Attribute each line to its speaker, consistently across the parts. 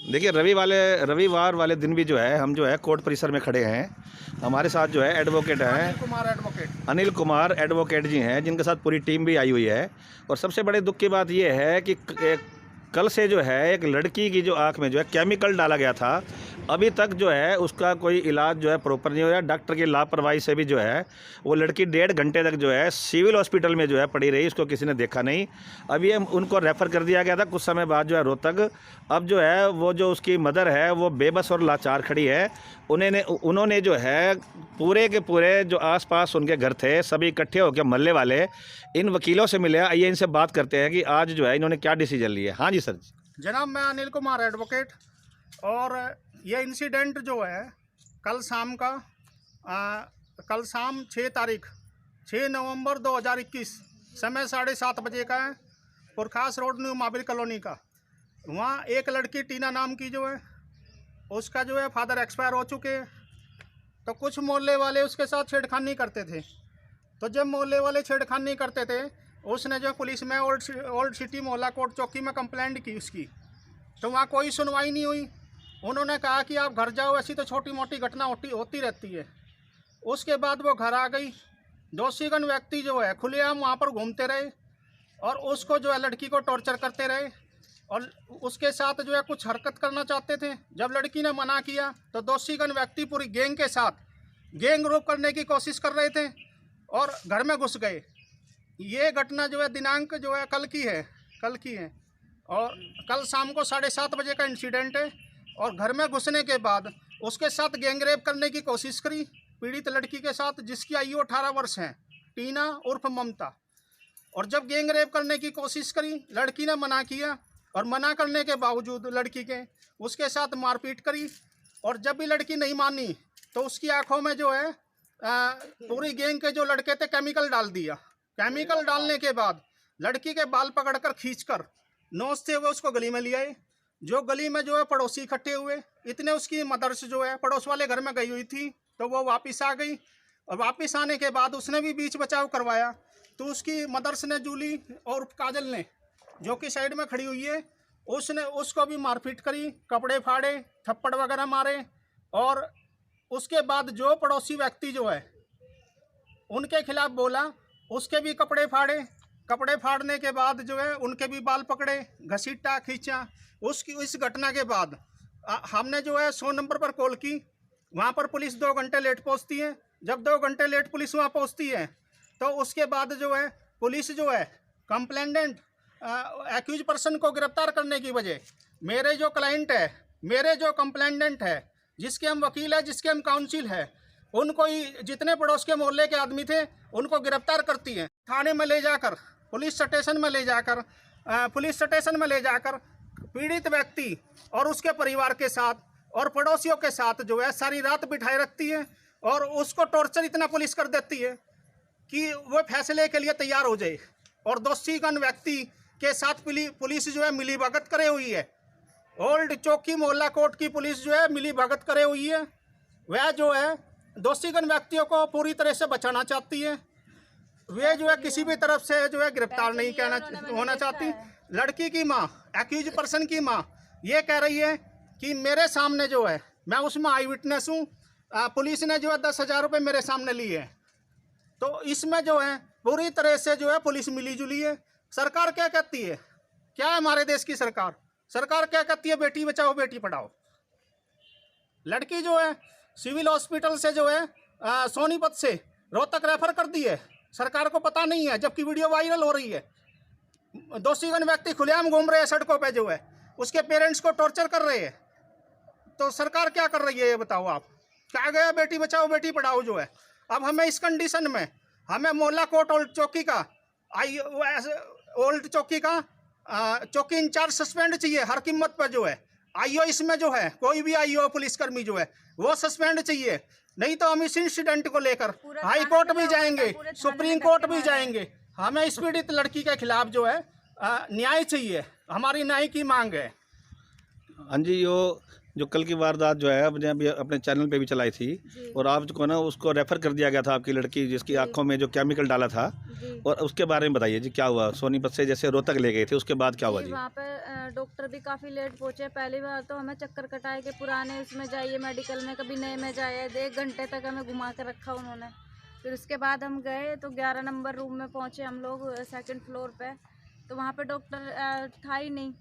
Speaker 1: देखिए रविवार वाले दिन भी जो है हम जो है कोर्ट परिसर में खड़े हैं। हमारे साथ जो है एडवोकेट हैं अनिल कुमार एडवोकेट जी हैं, जिनके साथ पूरी टीम भी आई हुई है। और सबसे बड़े दुख की बात यह है कि कल से जो है एक लड़की की जो आँख में जो है केमिकल डाला गया था, अभी तक जो है उसका कोई इलाज जो है प्रॉपर नहीं हो रहा। डॉक्टर की लापरवाही से भी जो है वो लड़की 1.5 घंटे तक जो है सिविल हॉस्पिटल में जो है पड़ी रही, उसको किसी ने देखा नहीं। अब ये उनको रेफ़र कर दिया गया था कुछ समय बाद जो है रोहतक। अब जो है वो जो उसकी मदर है वो बेबस और लाचार खड़ी है। उन्होंने जो है पूरे के पूरे जो आसपास उनके घर थे सभी इकट्ठे होकर मोहल्ले वाले इन वकीलों से मिले। आइए इनसे बात करते हैं कि आज जो है इन्होंने क्या डिसीजन लिया। हाँ जी सर।
Speaker 2: जनाब, मैं अनिल कुमार एडवोकेट। और ये इंसिडेंट जो है कल शाम 6 नवंबर 2021 समय 7:30 बजे का है। पुरखास रोड न्यू महावीर कॉलोनी का। वहाँ एक लड़की टीना नाम की जो है उसका जो है फादर एक्सपायर हो चुके हैं। तो कुछ मोहल्ले वाले उसके साथ छेड़खानी करते थे। तो जब मोहल्ले वाले छेड़खानी करते थे उसने जो पुलिस में ओल्ड सिटी मोहल्ला कोर्ट चौकी में कंप्लेंट की उसकी। तो वहाँ कोई सुनवाई नहीं हुई। उन्होंने कहा कि आप घर जाओ, ऐसी तो छोटी मोटी घटना होती रहती है। उसके बाद वो घर आ गई। दोषीगण व्यक्ति जो है खुलेआम वहाँ पर घूमते रहे और उसको जो है लड़की को टॉर्चर करते रहे और उसके साथ जो है कुछ हरकत करना चाहते थे। जब लड़की ने मना किया तो दोषीगण व्यक्ति पूरी गैंग के साथ गैंग रेप करने की कोशिश कर रहे थे और घर में घुस गए। ये घटना जो है दिनांक जो है कल की है और कल शाम को 7:30 बजे का इंसिडेंट है। और घर में घुसने के बाद उसके साथ गैंग रेप करने की कोशिश करी पीड़ित लड़की के साथ, जिसकी आयु 18 वर्ष है, टीना उर्फ ममता। और जब गैंग रेप करने की कोशिश करी लड़की ने मना किया और मना करने के बावजूद लड़की के उसके साथ मारपीट करी। और जब भी लड़की नहीं मानी तो उसकी आंखों में जो है पूरी गैंग के जो लड़के थे केमिकल डाल दिया। केमिकल डालने के बाद लड़की के बाल पकड़कर खींचकर नोचते हुए उसको गली में ले आए। जो गली में जो है पड़ोसी इकट्ठे हुए, इतने उसकी मदर्स जो है पड़ोस वाले घर में गई हुई थी तो वो वापस आ गई। और वापस आने के बाद उसने भी बीच बचाव करवाया तो उसकी मदर्स ने जूली और काजल ने, जो कि साइड में खड़ी हुई है, उसको भी मारपीट करी, कपड़े फाड़े, थप्पड़ वगैरह मारे। और उसके बाद जो पड़ोसी व्यक्ति जो है उनके खिलाफ बोला उसके भी कपड़े फाड़े। कपड़े फाड़ने के बाद जो है उनके भी बाल पकड़े, घसीटा, खींचा। इस घटना के बाद हमने जो है 100 नंबर पर कॉल की। वहाँ पर पुलिस 2 घंटे लेट पहुँचती है। जब 2 घंटे लेट पुलिस वहाँ पहुँचती है तो उसके बाद जो है पुलिस जो है कंप्लेंडेंट एक्यूज पर्सन को गिरफ्तार करने की वजह मेरे जो क्लाइंट है, मेरे जो कंप्लेंडेंट है, जिसके हम वकील है, जिसके हम काउंसिल है, उनको ही जितने पड़ोस के मोहल्ले के आदमी थे उनको गिरफ्तार करती है। थाने में ले जाकर पुलिस स्टेशन में ले जाकर पीड़ित व्यक्ति और उसके परिवार के साथ और पड़ोसियों के साथ जो है सारी रात बिठाए रखती है और उसको टॉर्चर इतना पुलिस कर देती है कि वो फैसले के लिए तैयार हो जाए। और दोषीगण व्यक्ति के साथ पुलिस जो है मिली भगत करे हुई है। ओल्ड चौकी मोहल्ला कोर्ट की पुलिस जो है मिली भगत करे हुई है। वह जो है दोषीगण व्यक्तियों को पूरी तरह से बचाना चाहती है। वे जो है किसी भी तरफ से जो है गिरफ्तार नहीं होना चाहती। लड़की की माँ, एक्यूज पर्सन की माँ, ये कह रही है कि मेरे सामने जो है, मैं उसमें आई विटनेस हूँ, पुलिस ने जो है 10,000 रुपये मेरे सामने लिए हैं। तो इसमें जो है पूरी तरह से जो है पुलिस मिली जुली है। सरकार क्या कहती है? क्या है हमारे देश की सरकार क्या कहती है? बेटी बचाओ बेटी पढ़ाओ। लड़की जो है सिविल हॉस्पिटल से जो है सोनीपत से रोहतक रेफर कर दी है, सरकार को पता नहीं है, जबकि वीडियो वायरल हो रही है। दोषीगण व्यक्ति खुलेआम घूम रहे हैं सड़कों पे, जो है उसके पेरेंट्स को टॉर्चर कर रहे हैं। तो सरकार क्या कर रही है ये बताओ आप? क्या गया बेटी बचाओ बेटी पढ़ाओ जो है। अब हमें इस कंडीशन में हमें मोहल्ला कोर्ट ओल्ड चौकी का चौकी इंचार्ज सस्पेंड चाहिए हर कीमत पर जो है। आईओ इसमें जो है कोई भी आईओ पुलिसकर्मी जो है वो सस्पेंड चाहिए, नहीं तो हम इस इंसिडेंट को लेकर हाई कोर्ट भी जाएंगे, सुप्रीम कोर्ट भी जाएंगे। हमें इस पीड़ित लड़की के खिलाफ जो है न्याय चाहिए, हमारी न्याय की मांग है।
Speaker 1: हाँ जी, जो कल की वारदात जो है आपने अभी अपने चैनल पे भी चलाई थी और आपको ना उसको रेफ़र कर दिया गया था, आपकी लड़की जिसकी आंखों में जो केमिकल डाला था, और उसके बारे में बताइए जी क्या हुआ? सोनीपत से जैसे रोहतक ले गए थे, उसके बाद क्या हुआ जी?
Speaker 3: वहाँ पर डॉक्टर भी काफ़ी लेट पहुँचे। पहली बार तो हमें चक्कर कटाए के पुराने उसमें जाइए मेडिकल में, कभी नए में जाइए, 1 घंटे तक हमें घुमा कर रखा उन्होंने। फिर उसके बाद हम गए तो 11 नंबर रूम में पहुँचे हम लोग, 2nd फ्लोर पे। तो वहाँ पे डॉक्टर था ही नहीं।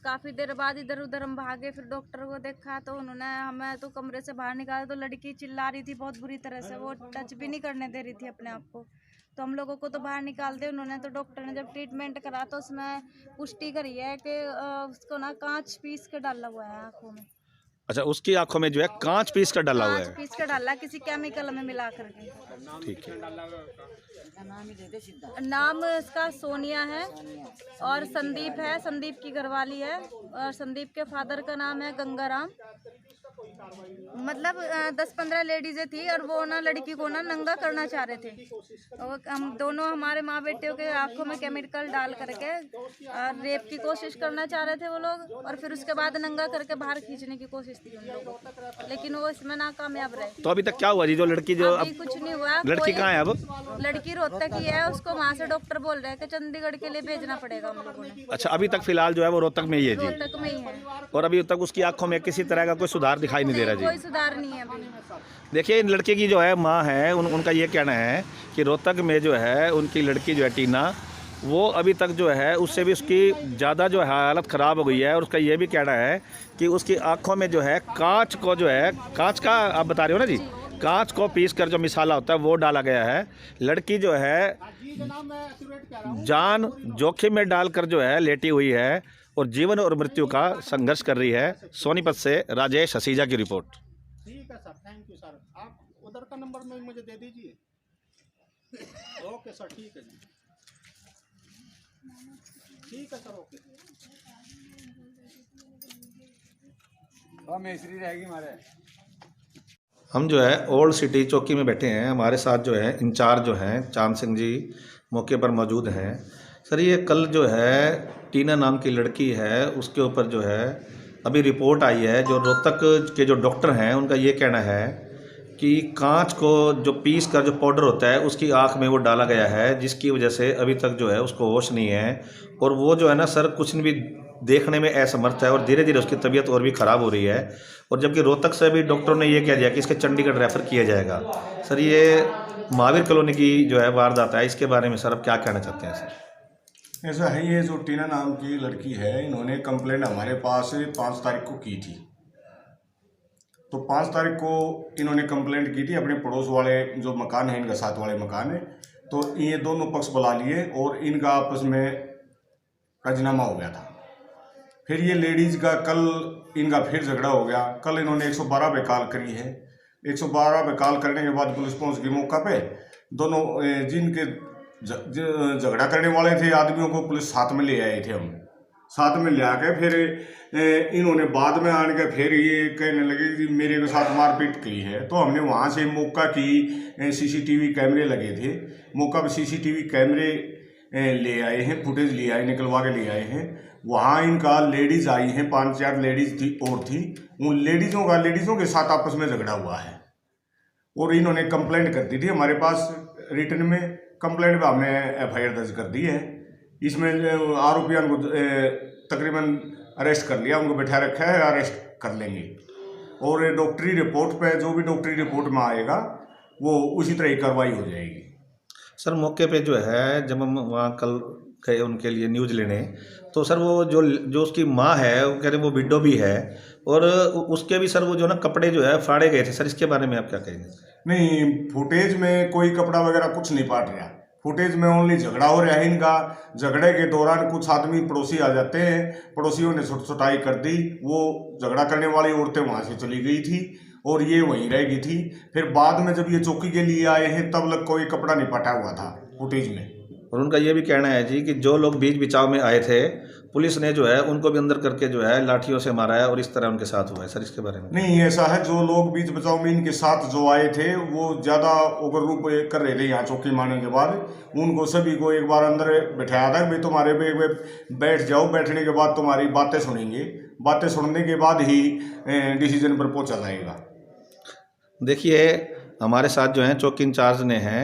Speaker 3: काफ़ी देर बाद इधर उधर हम भागे, फिर डॉक्टर को देखा तो उन्होंने हमें तो कमरे से बाहर निकाला। तो लड़की चिल्ला रही थी बहुत बुरी तरह से, वो टच भी नहीं करने दे रही थी अपने आप को। तो हम लोगों को तो बाहर निकाल दिया उन्होंने। तो डॉक्टर ने जब ट्रीटमेंट करा तो उसमें पुष्टि करी है कि उसको ना कांच पीस के डाला हुआ है आँखों में।
Speaker 1: अच्छा, उसकी आंखों में जो है कांच पीस कर डाला हुआ
Speaker 3: कांच
Speaker 1: है।
Speaker 3: पीस के डाला किसी केमिकल में मिला करके।
Speaker 1: ठीक है।
Speaker 3: नाम इसका सोनिया है और संदीप है, संदीप की घरवाली है। और संदीप के फादर का नाम है गंगाराम। मतलब 10-15 लेडीजें थी और वो ना लड़की को ना नंगा करना चाह रहे थे। और हम दोनों हमारे माँ बेटियों के आंखों में केमिकल डाल करके रेप की कोशिश करना चाह रहे थे वो लोग। और फिर उसके बाद नंगा करके बाहर खींचने की कोशिश थी उन लोगों की, लेकिन वो इसमें नाकामयाब रहे।
Speaker 1: तो अभी तक क्या हुआ जी? जो लड़की जो
Speaker 3: अभी कुछ नहीं हुआ।
Speaker 1: लड़की कहाँ है अब?
Speaker 3: लड़की रोहतक ही है, उसको वहाँ से डॉक्टर बोल रहे हैं कि चंडीगढ़ के लिए भेजना पड़ेगा हम लोगों ने।
Speaker 1: अच्छा, अभी तक फिलहाल जो है वो रोहतक में ही है जी।
Speaker 3: रोहतक में ही है
Speaker 1: और अभी तक उसकी आंखों में किसी तरह का कोई सुधार दिखाई नहीं दे रहा
Speaker 3: कोई
Speaker 1: जी।
Speaker 3: सुधार नहीं है अभी।
Speaker 1: देखिए, इन लड़के की जो है माँ है, उनका ये कहना है कि रोहतक में जो है उनकी लड़की जो है टीना, वो अभी तक जो है उससे भी उसकी ज़्यादा जो है हालत ख़राब हो गई है। और उसका ये भी कहना है कि उसकी आंखों में जो है कांच को जो है, कांच का आप बता रहे हो ना जी, कांच को पीस कर जो मिसाला होता है वो डाला गया है। लड़की जो है जान जोखिम में डालकर जो है लेटी हुई है और जीवन और मृत्यु का संघर्ष कर रही है। सोनीपत से राजेश हसीजा की रिपोर्ट।
Speaker 2: ठीक है सर, थैंक यू सर। आप उधर का नंबर में मुझे दे दीजिए। ओके सर, ठीक है जी, ठीक है सर, ओके।
Speaker 4: मिस्त्री रहेगी हमारे।
Speaker 1: हम जो है ओल्ड सिटी चौकी में बैठे हैं। हमारे साथ जो है इंचार्ज जो हैं चांद सिंह जी मौके पर मौजूद हैं। सर, ये कल जो है टीना नाम की लड़की है, उसके ऊपर जो है अभी रिपोर्ट आई है। जो रोहतक के जो डॉक्टर हैं उनका ये कहना है कि कांच को जो पीस कर जो पाउडर होता है उसकी आँख में वो डाला गया है, जिसकी वजह से अभी तक जो है उसको होश नहीं है। और वो जो है ना सर कुछ भी देखने में असमर्थ है और धीरे धीरे उसकी तबीयत और भी ख़राब हो रही है। और जबकि रोहतक से भी डॉक्टरों ने ये कह दिया कि इसके चंडीगढ़ रेफ़र किया जाएगा। सर, ये महावीर कॉलोनी की जो है वारदात है, इसके बारे में सर आप क्या कहना चाहते हैं सर?
Speaker 5: ऐसा है, ये जो टीना नाम की लड़की है, इन्होंने कंप्लेंट हमारे पास 5 तारीख को की थी। तो 5 तारीख को इन्होंने कंप्लेंट की थी अपने पड़ोस वाले जो मकान है, इनका साथ वाले मकान है। तो ये दोनों पक्ष बुला लिए और इनका आपस में राजीनामा हो गया था। फिर ये लेडीज़ का कल इनका फिर झगड़ा हो गया। कल इन्होंने 112 पे कॉल करी है। 112 पे कॉल करने के बाद पुलिस पहुंच गई मौका पे। दोनों जिनके झगड़ा करने वाले थे आदमियों को पुलिस साथ में ले आए थे। हम साथ में ले आके फिर इन्होंने बाद में आने के फिर ये कहने लगे कि मेरे के साथ मारपीट की है। तो हमने वहाँ से मौका की सीसीटीवी कैमरे लगे थे, मौका पर सीसीटीवी कैमरे ले आए हैं, फुटेज ले आए, निकलवा के ले आए हैं। वहाँ इनका लेडीज़ आई हैं, 5-4 लेडीज़ थी और थी। उन लेडीज़ों के साथ आपस में झगड़ा हुआ है और इन्होंने कंप्लेंट कर दी थी हमारे पास रिटन में। कंप्लेंट पे हमने FIR दर्ज कर दी है। इसमें आरोपियों को तकरीबन अरेस्ट कर लिया, उनको बैठा रखा है, अरेस्ट कर लेंगे। और डॉक्टरी रिपोर्ट पे जो भी डॉक्टरी रिपोर्ट में आएगा वो उसी तरह की कार्रवाई हो जाएगी।
Speaker 1: सर, मौके पे जो है जब हम वहाँ कल गए उनके लिए न्यूज़ लेने, तो सर वो जो उसकी माँ है वो कह रहे वो विडो भी है और उसके भी सर वो जो ना कपड़े जो है फाड़े गए थे। सर, इसके बारे में आप क्या कहेंगे?
Speaker 5: नहीं, फुटेज में कोई कपड़ा वगैरह कुछ नहीं पाट रहा। फुटेज में ओनली झगड़ा हो रहा है इनका। झगड़े के दौरान कुछ आदमी पड़ोसी आ जाते हैं, पड़ोसियों ने छुटाई कर दी। वो झगड़ा करने वाली औरतें वहाँ से चली गई थी और ये वहीं रह गई थी। फिर बाद में जब ये चौकी के लिए आए हैं तब लग कोई कपड़ा नहीं पटा हुआ था फुटेज में।
Speaker 1: और उनका ये भी कहना है जी कि जो लोग बीच बिचाव में आए थे पुलिस ने जो है उनको भी अंदर करके जो है लाठियों से मारा है और इस तरह उनके साथ हुआ है। सर, इसके बारे में?
Speaker 5: नहीं, ऐसा है, जो लोग बीच बचाव में इनके साथ जो आए थे वो ज़्यादा उग्र रूप कर रहे थे। यहाँ चौकी मारने के बाद उनको सभी को एक बार अंदर बैठाया था, भाई तुम्हारे बैठ जाओ, बैठने के बाद तुम्हारी बातें सुनेंगे, बातें सुनने के बाद ही डिसीजन पर पहुँचा जाएगा।
Speaker 1: देखिए, हमारे साथ जो हैं चौकी इंचार्ज ने हैं,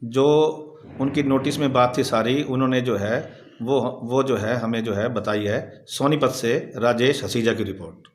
Speaker 1: जो उनकी नोटिस में बात थी सारी उन्होंने जो है वो जो है हमें जो है बताई है। सोनीपत से राजेश हसीजा की रिपोर्ट।